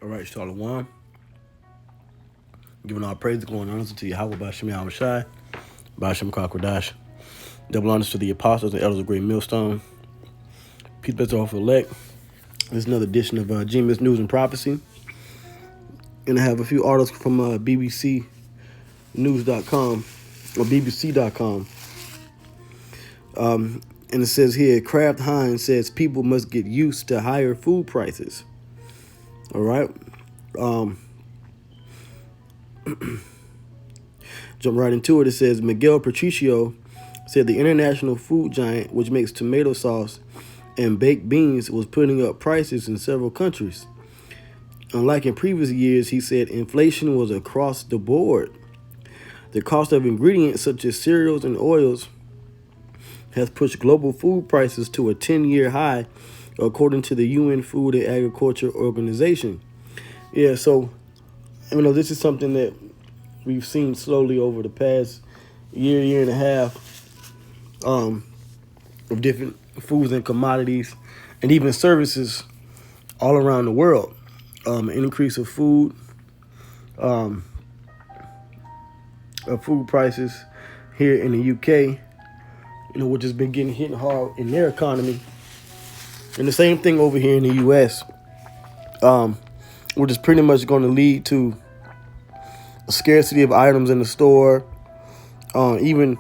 All right, Shalom. Giving all praise, glory, and honor to Yahweh Bashim Yahushai, Bashim Kakwadash. Double honors to the apostles and elders of Great Millstone. Peace, blessings, all for elect. This is another edition of GMS News and Prophecy. And I have a few articles from BBCnews.com or BBC.com. And it says here, Kraft Heinz says people must get used to higher food prices. All right. Jump right into it. It says Miguel Patricio said the international food giant, which makes tomato sauce and baked beans, was putting up prices in several countries. Unlike in previous years, he said inflation was across the board. The cost of ingredients such as cereals and oils has pushed global food prices to a 10-year high, according to the UN Food and Agriculture Organization. Yeah, so, this is something that we've seen slowly over the past year and a half, of different foods and commodities and even services all around the world. An increase of food prices here in the UK, which has been getting hit hard in their economy. And the same thing over here in the US, which is pretty much going to lead to a scarcity of items in the store. Even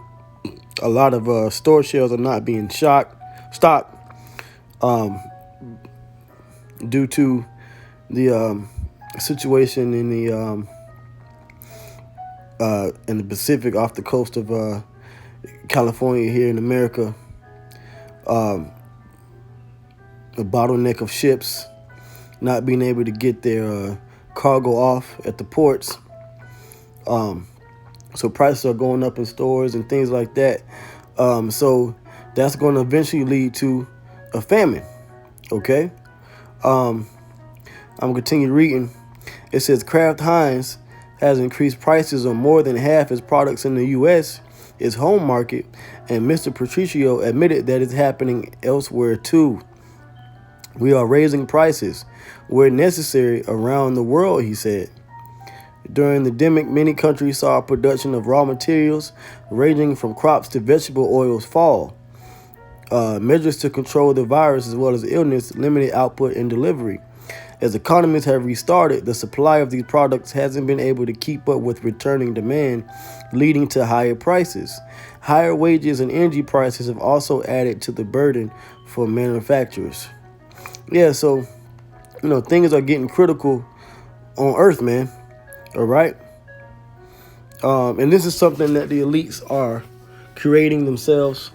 a lot of store shelves are not being stocked due to the situation in the Pacific off the coast of California here in America. A bottleneck of ships not being able to get their cargo off at the ports. So prices are going up in stores and things like that. So that's going to eventually lead to a famine. Okay. I'm going to continue reading. It says Kraft Heinz has increased prices on more than half its products in the U.S., its home market, and Mr. Patricio admitted that it's happening elsewhere too. We are raising prices where necessary around the world, he said. During the pandemic, many countries saw production of raw materials ranging from crops to vegetable oils fall. Measures to control the virus as well as illness limited output and delivery. As economies have restarted, the supply of these products hasn't been able to keep up with returning demand, leading to higher prices. Higher wages and energy prices have also added to the burden for manufacturers. Yeah, so, things are getting critical on Earth, man. All right. And this is something that the elites are creating themselves.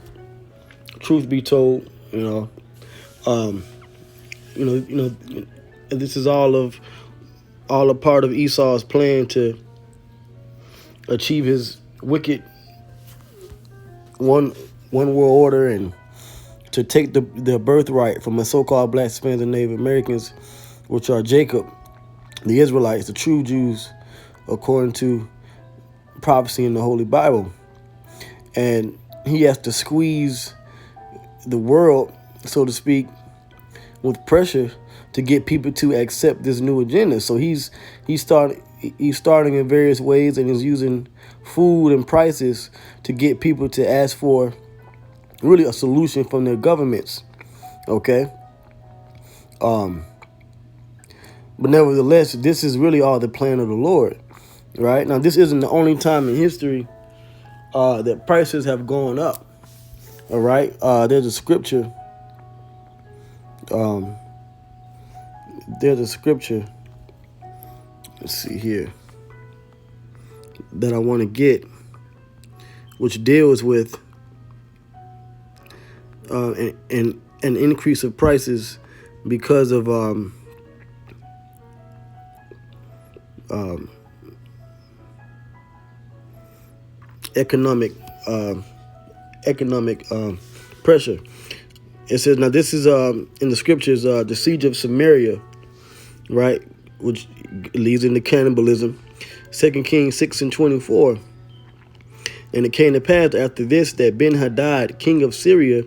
Truth be told, this is all a part of Esau's plan to achieve his wicked one world order and to take the birthright from the so-called black Hispanics and Native Americans, which are Jacob, the Israelites, the true Jews, according to prophecy in the Holy Bible. And he has to squeeze the world, so to speak, with pressure to get people to accept this new agenda. So he's starting in various ways and is using food and prices to get people to ask for really a solution from their governments. Okay. But nevertheless, this is really all the plan of the Lord. Right? Now, this isn't the only time in history that prices have gone up. All right? There's a scripture. Let's see here. That I want to get, which deals with an increase of prices because of economic pressure. It says, now this is in the scriptures, the siege of Samaria, right, which leads into cannibalism. 2 Kings 6:24. And it came to pass after this that Ben-Hadad, king of Syria,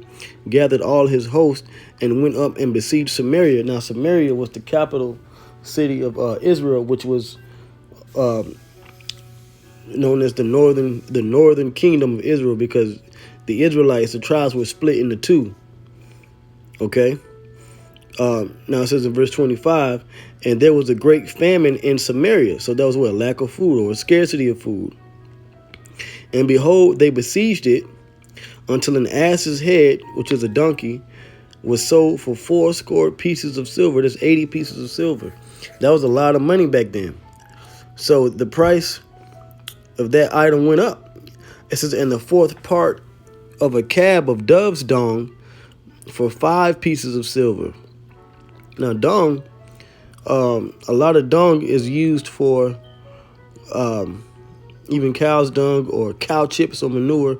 gathered all his host and went up and besieged Samaria. Now Samaria was the capital city of Israel, which was known as the northern kingdom of Israel, because the Israelites, the tribes, were split into two. Okay. Now it says in verse 25, and there was a great famine in Samaria. So that was what? Lack of food, or a scarcity of food. And behold, they besieged it until an ass's head, which is a donkey, was sold for 80 pieces of silver. That's 80 pieces of silver. That was a lot of money back then. So the price of that item went up. It says, in the fourth part of a cab of dove's dung for 5 pieces of silver. Now, dung, a lot of dung is used for even cow's dung, or cow chips or manure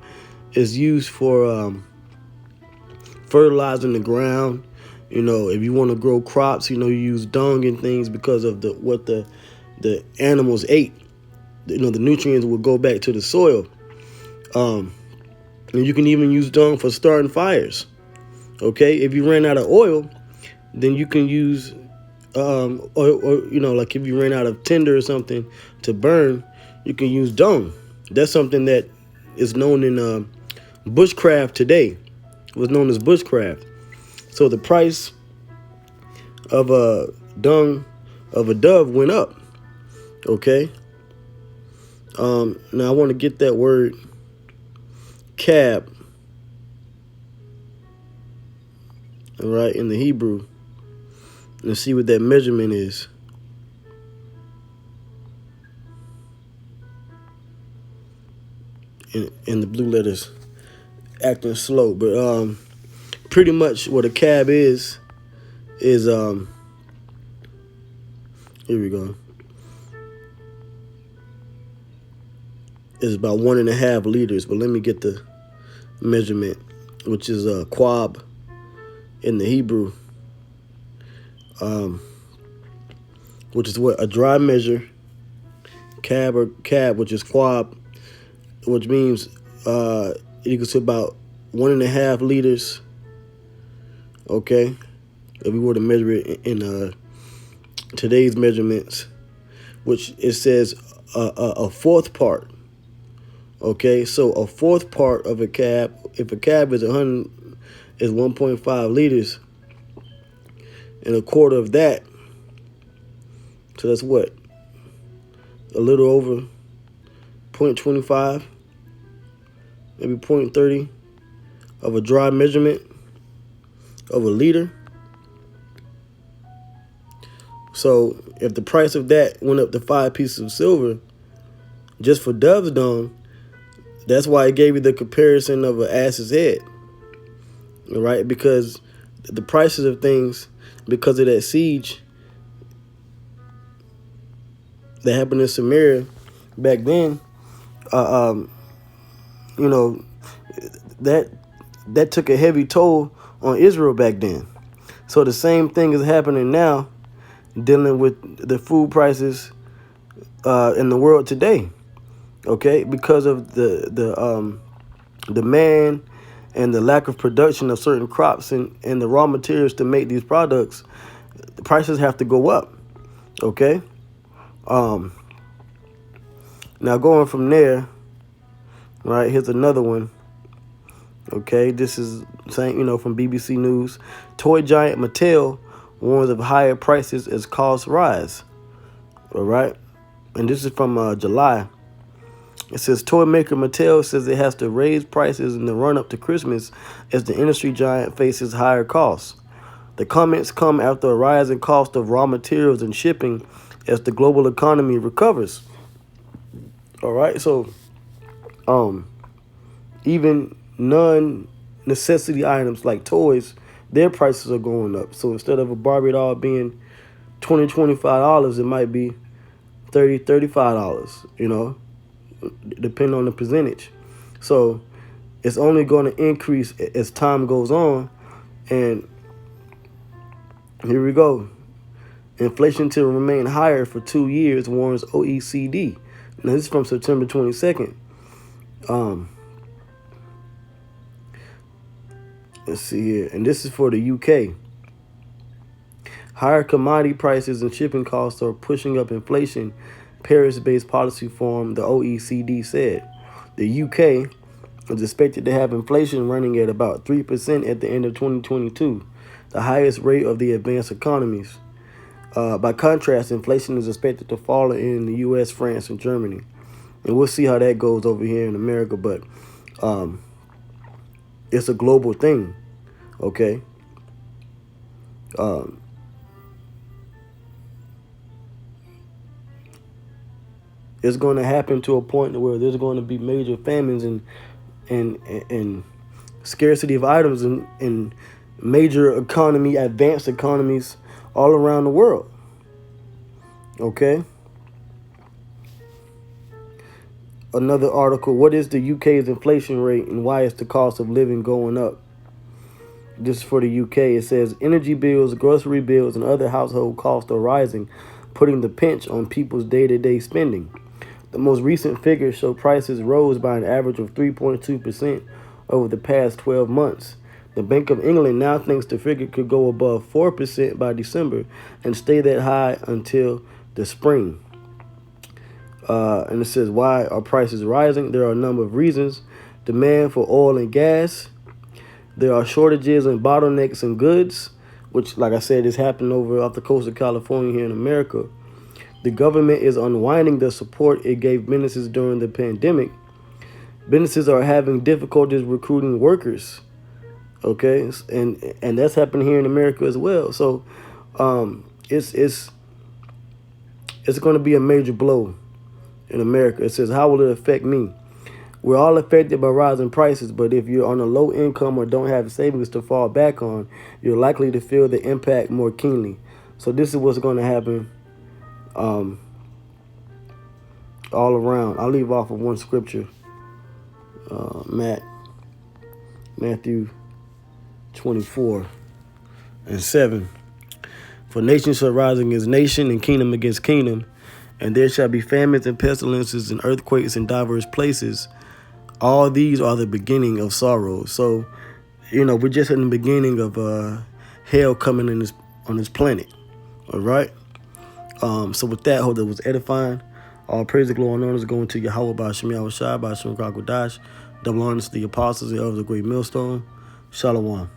is used for fertilizing the ground. You know, if you want to grow crops, you use dung and things because of what the animals ate. The nutrients will go back to the soil. And you can even use dung for starting fires. Okay, if you ran out of oil, then you can use, or like if you ran out of tinder or something to burn, you can use dung. That's something that is known in bushcraft today. It was known as bushcraft. So the price of dung of a dove went up. Okay. Now I want to get that word cab, all right, in the Hebrew, and see what that measurement is. In the blue letters acting slow, but pretty much what a cab is here we go, is about 1.5 liters. But let me get the measurement, which is quab in the Hebrew, which is what? A dry measure. Cab, which is quab, which means equals to about 1.5 liters. Okay, if we were to measure it in today's measurements, which it says a fourth part. Okay, so a fourth part of a cab, if a cab is 1.5 liters, and a quarter of that, so that's what? A little over 0.25, maybe 0.30 of a dry measurement of a liter. So if the price of that went up to 5 pieces of silver just for dove's dung, that's why it gave you the comparison of an ass's head. All right, because the prices of things, because of that siege that happened in Samaria back then, that took a heavy toll on Israel back then. So the same thing is happening now, dealing with the food prices in the world today. Okay, because of the demand and the lack of production of certain crops and the raw materials to make these products, the prices have to go up. Okay. Now going from there, right, here's another one. Okay, this is saying, from BBC News. Toy giant Mattel warns of higher prices as costs rise. All right, and this is from July. It says toy maker Mattel says it has to raise prices in the run-up to Christmas as the industry giant faces higher costs. The comments come after a rising cost of raw materials and shipping as the global economy recovers. All right, so even non-necessity items like toys, their prices are going up. So instead of a Barbie doll being $20-$25, it might be $30-$35, depending on the percentage. So it's only going to increase as time goes on. And here we go. Inflation to remain higher for 2 years, warns OECD. Now, this is from September 22nd. Let's see here. And this is for the UK. Higher commodity prices and shipping costs are pushing up inflation, Paris-based policy forum, the OECD, said. The UK is expected to have inflation running at about 3% at the end of 2022, the highest rate of the advanced economies. By contrast, inflation is expected to fall in the U.S., France, and Germany. And we'll see how that goes over here in America, but it's a global thing, okay? It's going to happen to a point where there's going to be major famines and scarcity of items in major economy, advanced economies all around the world. Okay. Another article, what is the UK's inflation rate and why is the cost of living going up? This is for the UK. It says energy bills, grocery bills, and other household costs are rising, putting the pinch on people's day-to-day spending. The most recent figures show prices rose by an average of 3.2% over the past 12 months. The Bank of England now thinks the figure could go above 4% by December and stay that high until the spring. And it says, why are prices rising? There are a number of reasons. Demand for oil and gas. There are shortages and bottlenecks in goods, which, like I said, is happening over off the coast of California here in America. The government is unwinding the support it gave businesses during the pandemic. Businesses are having difficulties recruiting workers. Okay, and that's happening here in America as well. So, it's going to be a major blow in America. It says, how will it affect me? We're all affected by rising prices, but if you're on a low income or don't have savings to fall back on, you're likely to feel the impact more keenly. So this is what's going to happen all around. I'll leave off of one scripture, Matthew 24:7. For nation shall rise against nation, and kingdom against kingdom, and there shall be famines and pestilences and earthquakes in diverse places. All these are the beginning of sorrow. So, we're just in the beginning of hell coming on this planet. All right. So with that, I hope that was edifying. All praise, the glory, and honor is going to Yahweh by Shem Yahweh Shai by Shem Kakodash. Double honors to the apostles, the elders of the great millstone. Shalom.